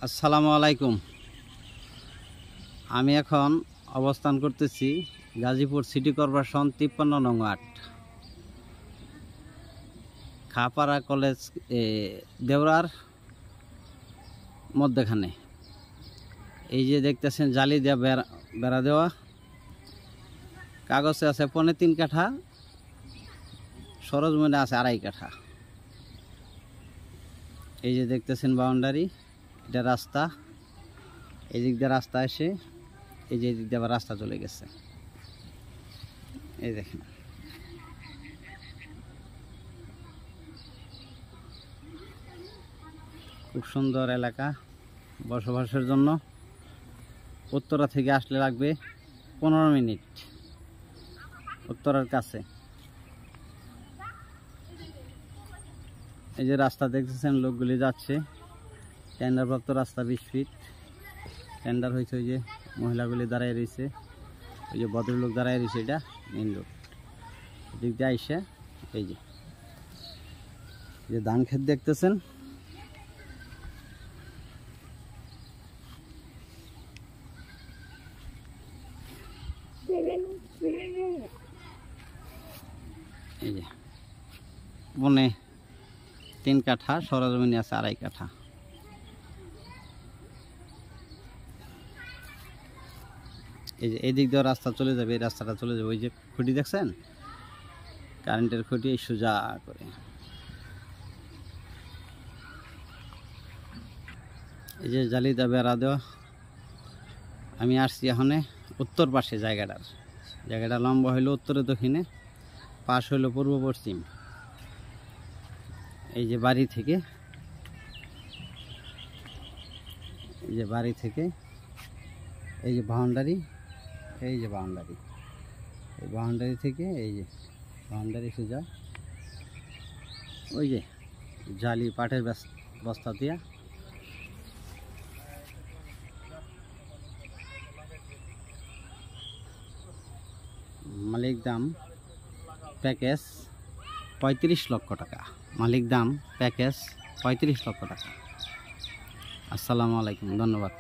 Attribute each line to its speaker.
Speaker 1: আসসালামু আলাইকুম। আমি এখন অবস্থান করতেছি গাজীপুর সিটি কর্পোরেশন 53 নং ওয়ার্ড, খাপাড়া কলেজ দেওরার মধ্যখানে। এই যে দেখতেছেন জালি দেওয়া বেড়া দেওয়া, কাগজে আছে 3.5 কাঠা, সরজমিনে আছে 2.5 কাঠা। এই যে দেখতেছেন বাউন্ডারি, এটা রাস্তা, এই দিক দিয়ে রাস্তা এসে এই যে দিক দিয়ে আবার রাস্তা চলে গেছে। এই দেখেন, খুব সুন্দর এলাকা বসবাসের জন্য। উত্তরা থেকে আসলে লাগবে 15 মিনিট, উত্তরার কাছে। এই যে রাস্তা দেখতেছেন, লোকগুলি যাচ্ছে। টেন্ডারপ্রাপ্ত রাস্তা 20 ফিট টেন্ডার হয়েছে। ওই যে মহিলাগুলি দাঁড়ায় রয়েছে, ওই যে ভদ্রলোক দাঁড়ায় রয়েছে, এটা মেইন রোড। এদিক দিয়ে আইসে এই যে ধান ক্ষেত দেখতেছেন, এই যে 3 কাঠা, সরজমিনে আছে 2.5 কাঠা। এই যে এই দিক দিয়ে রাস্তা চলে যাবে, এই রাস্তাটা চলে যাবে। ওই যে খুঁটি দেখছেন, কারেন্টের খুঁটি, এই সোজা করে। এই যে জালিদা বেড়া দেওয়া। আমি আসছি এখানে উত্তর পাশে। জায়গাটা লম্বা হইলো উত্তরে দক্ষিণে, পাশ হইলো পূর্ব পশ্চিম। এই যে বাড়ি থেকে এই যে বাউন্ডারি, এই বাউন্ডারি থেকে এই যে বাউন্ডারি সোজা ওই যে জালি পাটের বস্তা দিয়া। মালিক দাম প্যাকেজ 35 লক্ষ টাকা। মালিক দাম প্যাকেজ 35 লক্ষ টাকা। আসসালামু আলাইকুম, ধন্যবাদ।